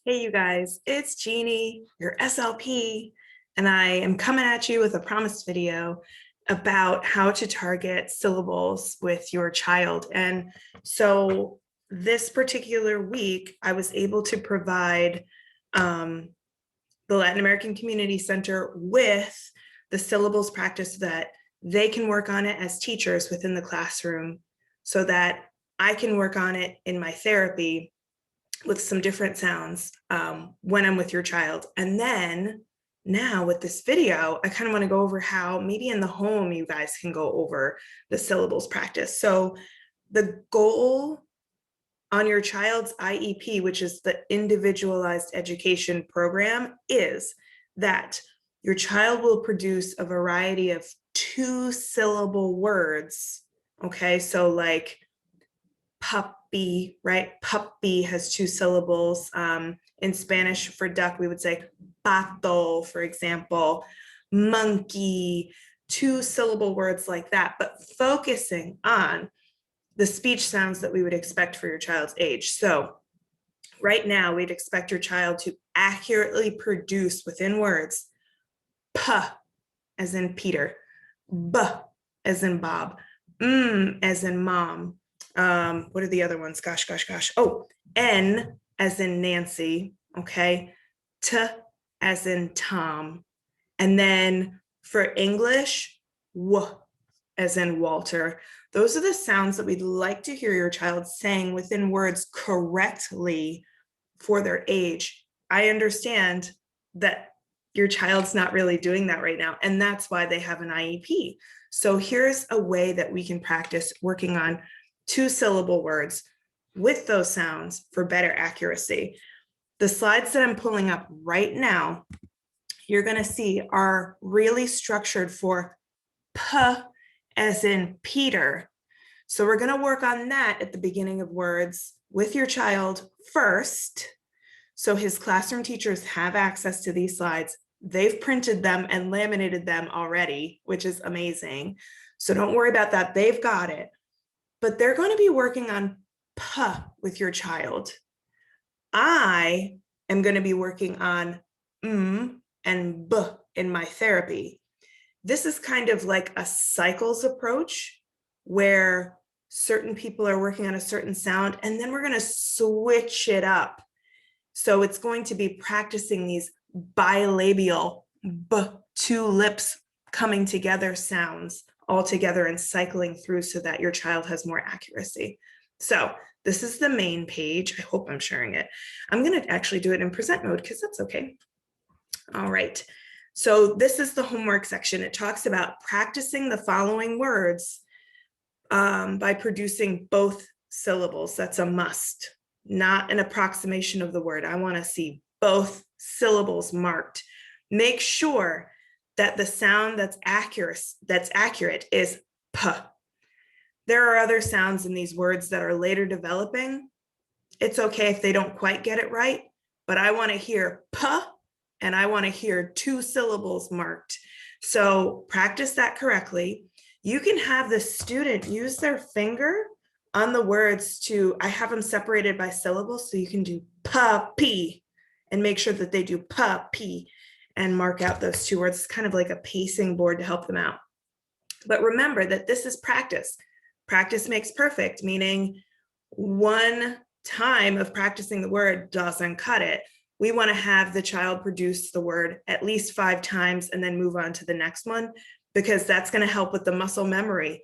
Hey, you guys, it's Jeannie, your SLP, and I am coming at you with a promised video about how to target syllables with your child. And so this particular week, I was able to provide the Latin American Community Center with the syllables practice that they can work on it as teachers within the classroom so that I can work on it in my therapy with some different sounds when I'm with your child. And then now with this video, I kind of want to go over how maybe in the home you guys can go over the syllables practice. So the goal on your child's IEP, which is the individualized education program, is that your child will produce a variety of 2-syllable words. Okay, so like puppy, right? Puppy has 2 syllables. In Spanish for duck, we would say pato, for example, monkey, 2-syllable words like that, but focusing on the speech sounds that we would expect for your child's age. So right now, we'd expect your child to accurately produce within words, p as in Peter, b as in Bob, as in mom. What are the other ones? Gosh. Oh, N as in Nancy, okay? T as in Tom. And then for English, W as in Walter. Those are the sounds that we'd like to hear your child saying within words correctly for their age. I understand that your child's not really doing that right now, and that's why they have an IEP. So here's a way that we can practice working on 2-syllable words with those sounds for better accuracy. The slides that I'm pulling up right now, you're going to see are really structured for P as in Peter. So we're going to work on that at the beginning of words with your child first. So his classroom teachers have access to these slides. They've printed them and laminated them already, which is amazing. So don't worry about that. They've got it. But they're going to be working on P with your child. I am going to be working on and B in my therapy. This is kind of like a cycles approach where certain people are working on a certain sound, and then we're going to switch it up. So it's going to be practicing these bilabial B, 2 lips coming together sounds all together and cycling through so that your child has more accuracy. So this is the main page. I hope I'm sharing it. I'm going to actually do it in present mode because that's okay. All right. So this is the homework section. It talks about practicing the following words by producing both syllables. That's a must, not an approximation of the word. I want to see both syllables marked. Make sure that the sound that's accurate is P. There are other sounds in these words that are later developing. It's okay if they don't quite get it right, but I want to hear P and I want to hear 2 syllables marked. So practice that correctly. You can have the student use their finger on the words I have them separated by syllables, so you can do puppy and make sure that they do puppy and mark out those 2 words. It's kind of like a pacing board to help them out. But remember that this is practice. Practice makes perfect, meaning one time of practicing the word doesn't cut it. We want to have the child produce the word at least 5 times and then move on to the next one, because that's going to help with the muscle memory.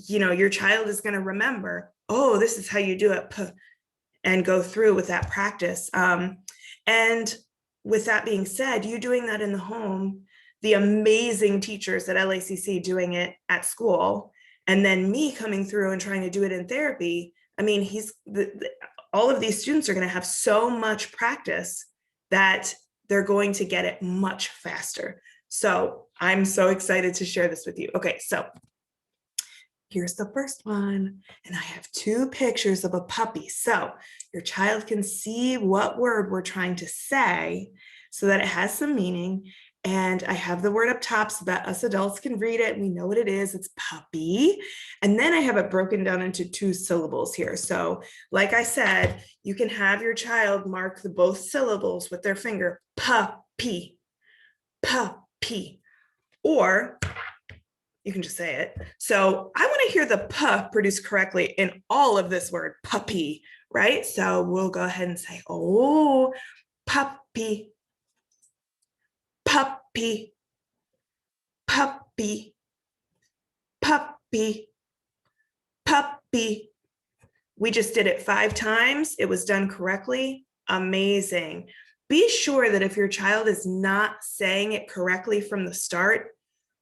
You know, your child is going to remember, oh, this is how you do it, and go through with that practice. And with that being said, you doing that in the home, the amazing teachers at LACC doing it at school, and then me coming through and trying to do it in therapy. I mean, all of these students are going to have so much practice that they're going to get it much faster. So I'm so excited to share this with you. Okay, so here's the first one. And I have 2 pictures of a puppy. So your child can see what word we're trying to say so that it has some meaning. And I have the word up top so that us adults can read it. We know what it is. It's puppy. And then I have it broken down into 2 syllables here. So like I said, you can have your child mark the both syllables with their finger, puppy, puppy, or you can just say it. So I want to hear the P produced correctly in all of this word, puppy, right? So we'll go ahead and say, oh, puppy, puppy, puppy, puppy, puppy. We just did it 5 times. It was done correctly. Amazing. Be sure that if your child is not saying it correctly from the start,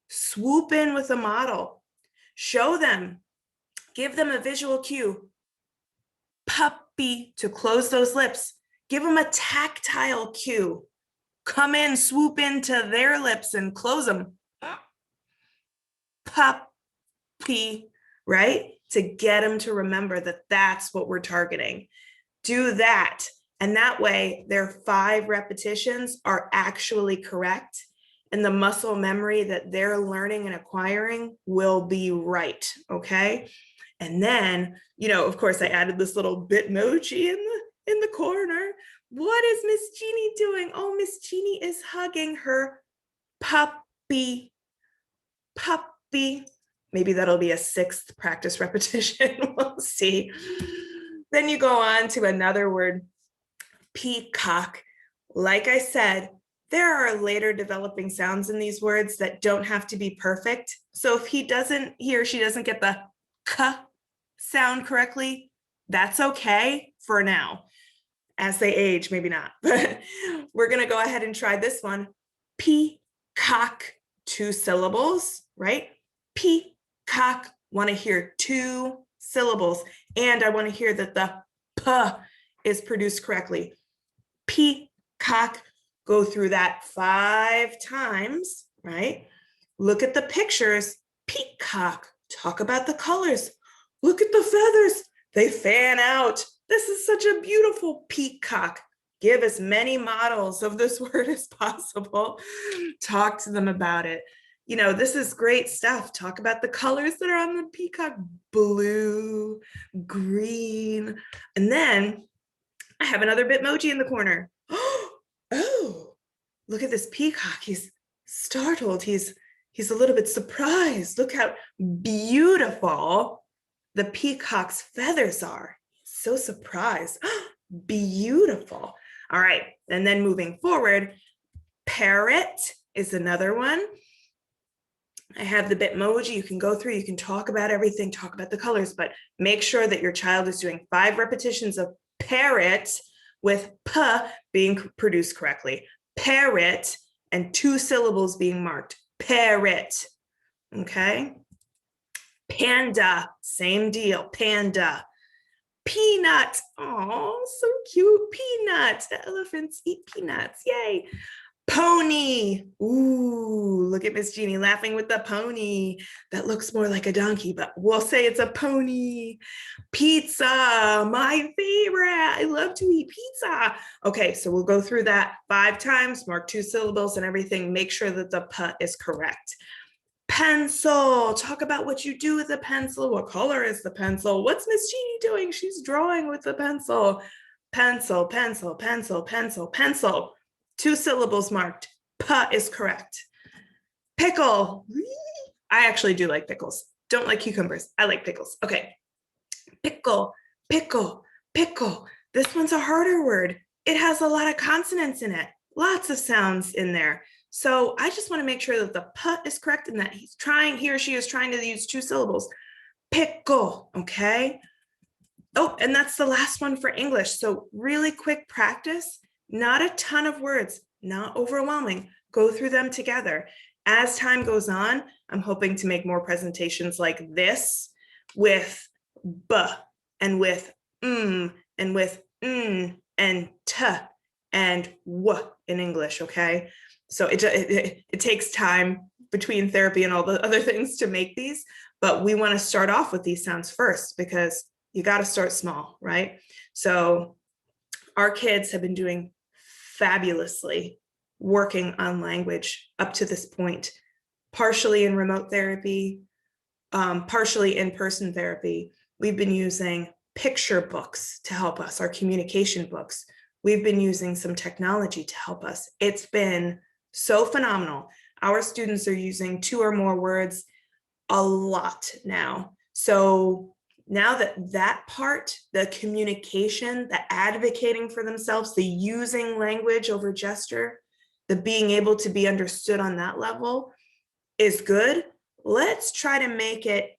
swoop in with a model. Show them. Give them a visual cue. Puppy, to close those lips. Give them a tactile cue. Come in, swoop into their lips and close them. Puppy, right? To get them to remember that that's what we're targeting. Do that. And that way, their 5 repetitions are actually correct. And the muscle memory that they're learning and acquiring will be right, okay? And then, you know, of course, I added this little Bitmoji in the corner. What is Miss Jeannie doing? Oh, Miss Jeannie is hugging her puppy, puppy. Maybe that'll be a 6th practice repetition. We'll see. Then you go on to another word, peacock. Like I said, there are later developing sounds in these words that don't have to be perfect. So if he or she doesn't get the k sound correctly, that's okay for now. As they age, maybe not. But we're going to go ahead and try this one. Peacock, 2 syllables, right? Peacock, want to hear 2 syllables. And I want to hear that the P is produced correctly. Peacock, go through that 5 times, right? Look at the pictures. Peacock, talk about the colors. Look at the feathers. They fan out. This is such a beautiful peacock. Give as many models of this word as possible. Talk to them about it. You know, this is great stuff. Talk about the colors that are on the peacock. Blue, green. And then I have another Bitmoji in the corner. Oh, look at this peacock. He's startled. He's a little bit surprised. Look how beautiful the peacock's feathers are. So surprised. Beautiful. All right. And then moving forward, parrot is another one. I have the Bitmoji. You can go through, you can talk about everything, talk about the colors, but make sure that your child is doing 5 repetitions of parrot with P being produced correctly. Parrot, and 2 syllables being marked. Parrot. Okay. Panda, same deal. Panda. Peanut. Oh, so cute. Peanut. The elephants eat peanuts. Yay. Pony. Ooh, look at Miss Jeannie laughing with the pony. That looks more like a donkey, but we'll say it's a pony. Pizza, my favorite. I love to eat pizza. Okay, so we'll go through that 5 times, mark 2 syllables and everything. Make sure that the P is correct. Pencil, talk about what you do with the pencil. What color is the pencil? What's Miss Jeannie doing? She's drawing with the pencil. Pencil, pencil, pencil, pencil, pencil. 2 syllables marked. P is correct. Pickle. I actually do like pickles. Don't like cucumbers. I like pickles. Okay. Pickle, pickle, pickle. This one's a harder word. It has a lot of consonants in it. Lots of sounds in there. So I just want to make sure that the P is correct and that he or she is trying to use 2 syllables. Pickle, okay? Oh, and that's the last one for English. So really quick practice, not a ton of words, not overwhelming. Go through them together. As time goes on, I'm hoping to make more presentations like this with B and with and with and T and W in English, okay? So it takes time between therapy and all the other things to make these, but we want to start off with these sounds first because you got to start small, right? So our kids have been doing fabulously working on language up to this point, partially in remote therapy, partially in-person therapy. We've been using picture books to help us, our communication books. We've been using some technology to help us. It's been so phenomenal. Our students are using 2 or more words a lot now. So now that part, the communication, the advocating for themselves, the using language over gesture, the being able to be understood on that level is good. Let's try to make it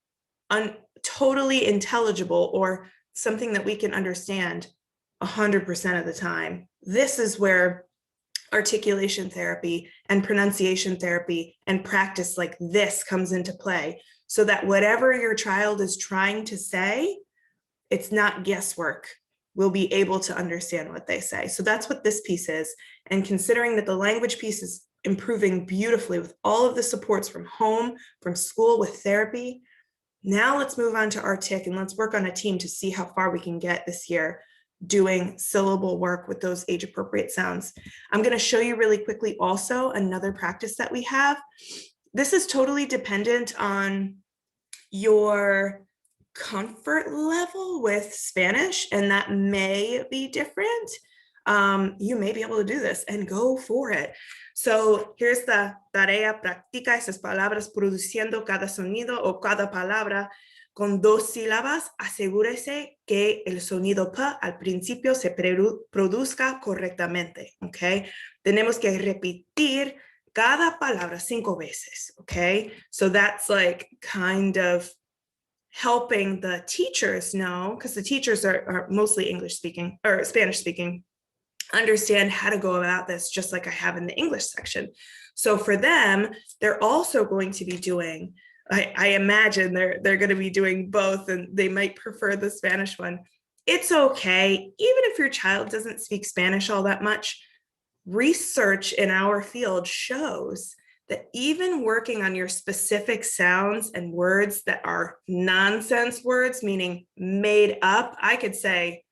totally intelligible or something that we can understand 100% of the time. This is where articulation therapy and pronunciation therapy and practice like this comes into play, so that whatever your child is trying to say, it's not guesswork. We'll be able to understand what they say. So that's what this piece is. And considering that the language piece is improving beautifully with all of the supports from home, from school, with therapy, now let's move on to Artic and let's work on a team to see how far we can get this year doing syllable work with those age-appropriate sounds. I'm going to show you really quickly also another practice that we have. This is totally dependent on your comfort level with Spanish, and that may be different. You may be able to do this and go for it. So here's the tarea: practica esas palabras produciendo cada sonido o cada palabra con 2 sílabas. Asegúrese que el sonido P al principio se produzca correctamente, ¿ok? Tenemos que repetir cada palabra 5 veces, ¿ok? So that's like kind of helping the teachers know, because the teachers are mostly English speaking or Spanish speaking, understand how to go about this, just like I have in the English section. So for them, they're also going to be doing, I imagine they're going to be doing both, and they might prefer the Spanish one. It's okay. Even if your child doesn't speak Spanish all that much, research in our field shows that even working on your specific sounds and words that are nonsense words, meaning made up, I could say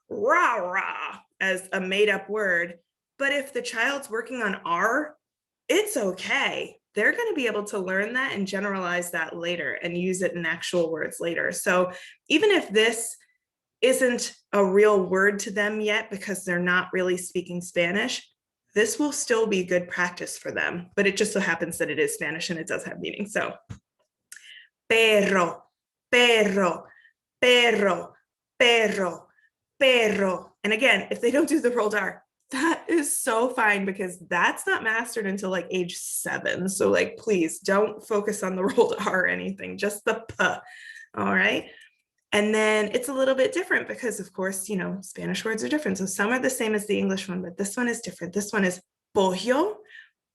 rah rah as a made up word, but if the child's working on R, it's okay. They're going to be able to learn that and generalize that later and use it in actual words later. So even if this isn't a real word to them yet because they're not really speaking Spanish, this will still be good practice for them. But it just so happens that it is Spanish and it does have meaning. So perro, perro, perro, perro, perro. And again, if they don't do the rolled R, that is so fine, because that's not mastered until like age 7. So like, please don't focus on the rolled R or anything, just the P. All right. And then it's a little bit different because, of course, you know, Spanish words are different. So some are the same as the English one, but this one is different. This one is pollo,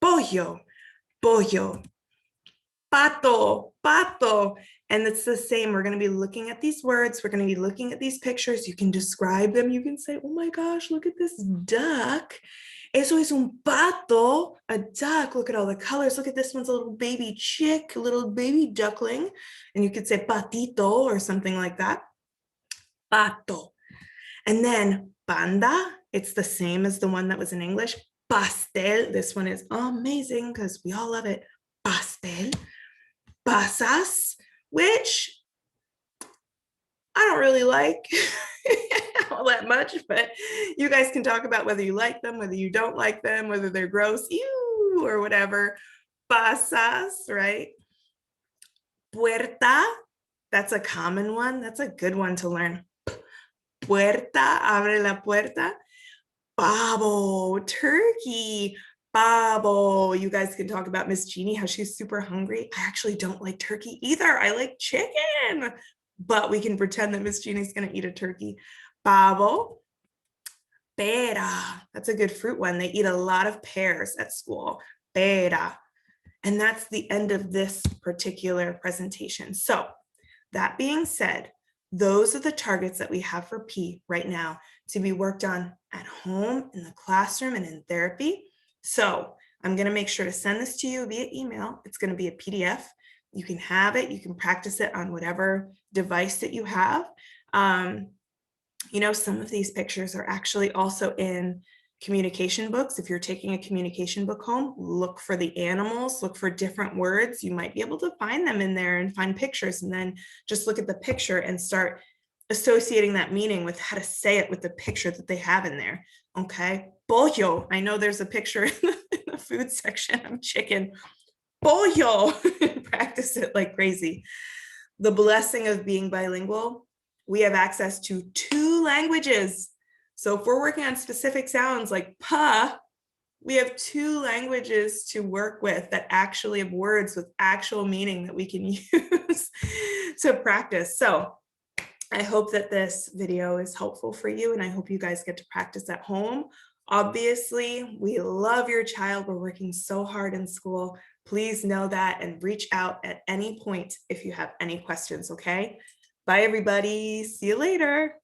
pollo, pollo, pato, pato. And it's the same. We're going to be looking at these words. We're going to be looking at these pictures. You can describe them. You can say, oh my gosh, look at this duck. Eso es un pato, a duck. Look at all the colors. Look at this one's a little baby chick, a little baby duckling. And you could say patito or something like that. Pato. And then panda, it's the same as the one that was in English. Pastel, this one is amazing because we all love it. Pastel. Pasas, which I don't really like all that much, but you guys can talk about whether you like them, whether you don't like them, whether they're gross, ew, or whatever. Pasas, right? Puerta, that's a common one. That's a good one to learn. Puerta, abre la puerta. Pavo, turkey. Pavo. You guys can talk about Miss Jeannie, how she's super hungry. I actually don't like turkey either. I like chicken, but we can pretend that Miss Jeannie's going to eat a turkey. Pavo. Pera. That's a good fruit one. They eat a lot of pears at school. Pera. And that's the end of this particular presentation. So that being said, those are the targets that we have for P right now to be worked on at home, in the classroom, and in therapy. So I'm going to make sure to send this to you via email. It's going to be a PDF. You can have it. You can practice it on whatever device that you have. You know, some of these pictures are actually also in communication books. If you're taking a communication book home, look for the animals, look for different words. You might be able to find them in there and find pictures, and then just look at the picture and start associating that meaning with how to say it with the picture that they have in there. Okay. Pollo. I know there's a picture in the food section of chicken. Pollo. Practice it like crazy. The blessing of being bilingual, we have access to 2 languages. So if we're working on specific sounds like pa, we have 2 languages to work with that actually have words with actual meaning that we can use to practice. So I hope that this video is helpful for you, and I hope you guys get to practice at home. Obviously, we love your child. We're working so hard in school. Please know that and reach out at any point if you have any questions, okay? Bye, everybody. See you later.